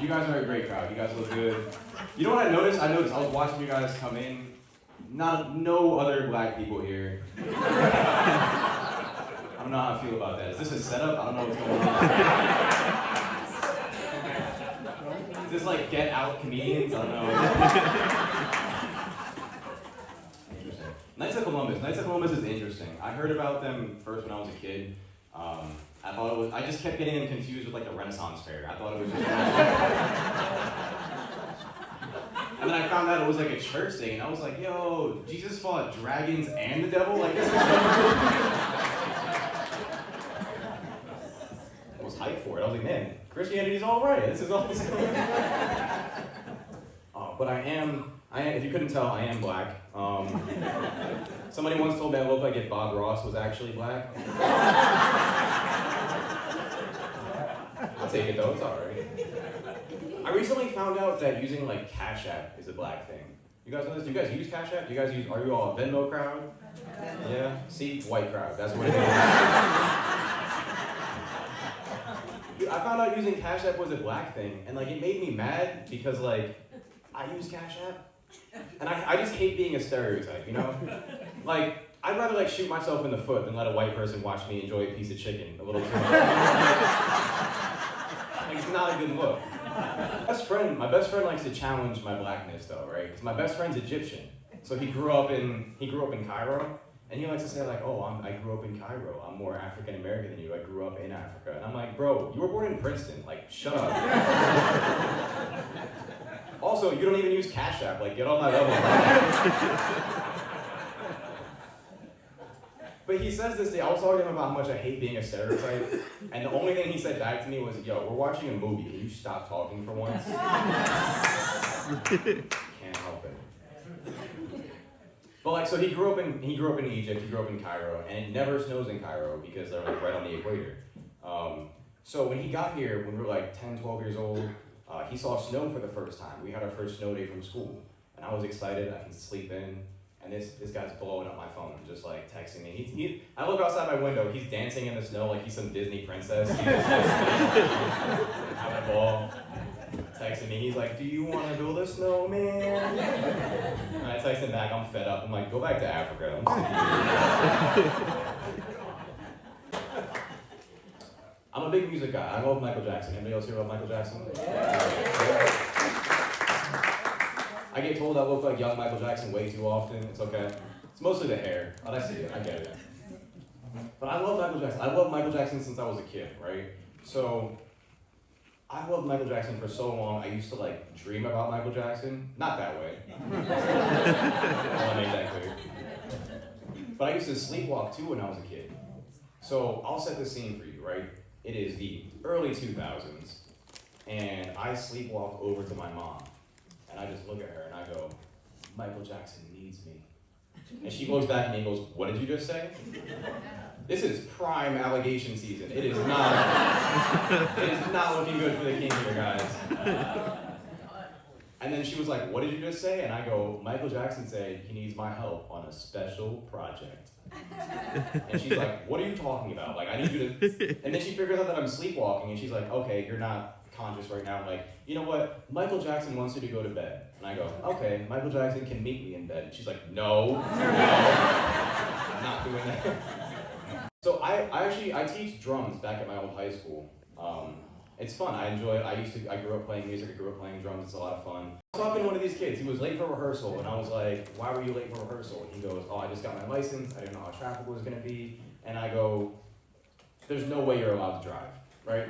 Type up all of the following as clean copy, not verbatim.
You guys are a great crowd. You guys look good. You know what I noticed? I was watching you guys come in. No other black people here. I don't know how I feel about that. Is this a setup? I don't know what's going on. Is this like Get Out comedians? I don't know. Interesting. Knights of Columbus. Knights of Columbus is interesting. I heard about them first when I was a kid. I just kept getting them confused with like the Renaissance Fair. I thought it was just And then I found out it was like a church thing, and I was like, yo, Jesus fought dragons and the devil? Like, this is so cool. I was hyped for it. I was like, man, Christianity's all right. This is awesome. But I am, if you couldn't tell, I am black. Somebody once told me I looked like if Bob Ross was actually black. I'll take it though, it's alright. I recently found out that using like Cash App is a black thing. You guys know this? Do you guys use Cash App? Are you all a Venmo crowd? Yeah? See? White crowd, that's what it is. I found out using Cash App was a black thing, and like it made me mad because like, I use Cash App, and I just hate being a stereotype, you know? Like, I'd rather like shoot myself in the foot than let a white person watch me enjoy a piece of chicken a little too much. Like, it's not a good look. My best friend likes to challenge my blackness though, right? Because my best friend's Egyptian. So he grew up in Cairo, and he likes to say like, oh, I grew up in Cairo. I'm more African American than you. I grew up in Africa. And I'm like, bro, you were born in Princeton. Like, shut up. Also, you don't even use Cash App. Like, get on my level. But he says this thing, I was talking to him about how much I hate being a stereotype, and the only thing he said back to me was, yo, we're watching a movie, can you stop talking for once? Can't help it. But like, so he grew up in Egypt, he grew up in Cairo, and it never snows in Cairo because they're like right on the equator. So when he got here, when we were like 10, 12 years old, he saw snow for the first time. We had our first snow day from school, and I was excited, I can sleep in. And this guy's blowing up my phone, just like texting me. I look outside my window, he's dancing in the snow like he's some Disney princess. He's just having a ball, texting me. He's like, do you want to build a snowman? And I text him back, I'm fed up. I'm like, go back to Africa. I'm sick of you. I'm a big music guy. I love Michael Jackson. Anybody else hear about Michael Jackson? Yeah. I get told I look like young Michael Jackson way too often. It's okay. It's mostly the hair, but I see it. I get it. But I love Michael Jackson. I love Michael Jackson since I was a kid, right? So I loved Michael Jackson for so long. I used to like dream about Michael Jackson. Not that way. I want to make that clear. But I used to sleepwalk too when I was a kid. So I'll set the scene for you, right? It is the early 2000s, and I sleepwalk over to my mom. And I just look at her and I go, Michael Jackson needs me. And she looks back at me and goes, what did you just say? This is prime allegation season. It is not looking good for the king here, guys. And then she was like, what did you just say? And I go, Michael Jackson said he needs my help on a special project. And she's like, what are you talking about? Like, I need you to... And then she figures out that I'm sleepwalking, and she's like, okay, you're not conscious right now. I'm like, you know what? Michael Jackson wants you to go to bed. And I go, okay, Michael Jackson can meet me in bed. And she's like, no, I'm not doing that. So I teach drums back at my old high school. It's fun. I enjoy it. I grew up playing music. I grew up playing drums. It's a lot of fun. I was talking to one of these kids. He was late for rehearsal, and I was like, why were you late for rehearsal? And he goes, oh, I just got my license. I didn't know how traffic was going to be. And I go, there's no way you're allowed to drive, right?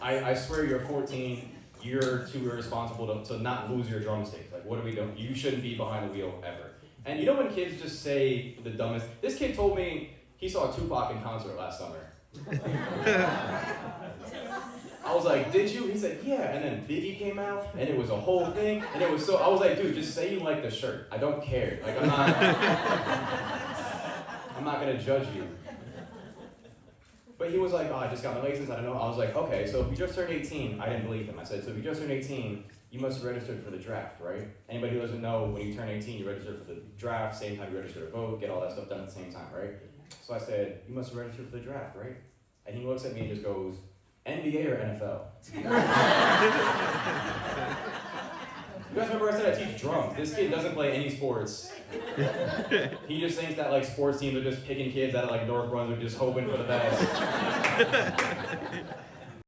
I swear you're 14. You're too irresponsible to not lose your drumsticks. Like, what are we doing? You shouldn't be behind the wheel ever. And you know when kids just say the dumbest? This kid told me he saw Tupac in concert last summer. I was like, did you? He said, yeah. And then Biggie came out, and it was a whole thing. And it was so, I was like, dude, just say you like the shirt. I don't care. Like, I'm not gonna judge you. But he was like, oh, I just got my license, I don't know. I was like, okay, so if you just turned 18, I didn't believe him. I said, so if you just turned 18, you must have registered for the draft, right? Anybody who doesn't know, when you turn 18, you register for the draft, same time you register to vote, get all that stuff done at the same time, right? So I said, you must have registered for the draft, right? And he looks at me and just goes, NBA or NFL? said I teach drums. This kid doesn't play any sports. He just thinks that like sports teams are just picking kids out of like North Brunswick, just hoping for the best.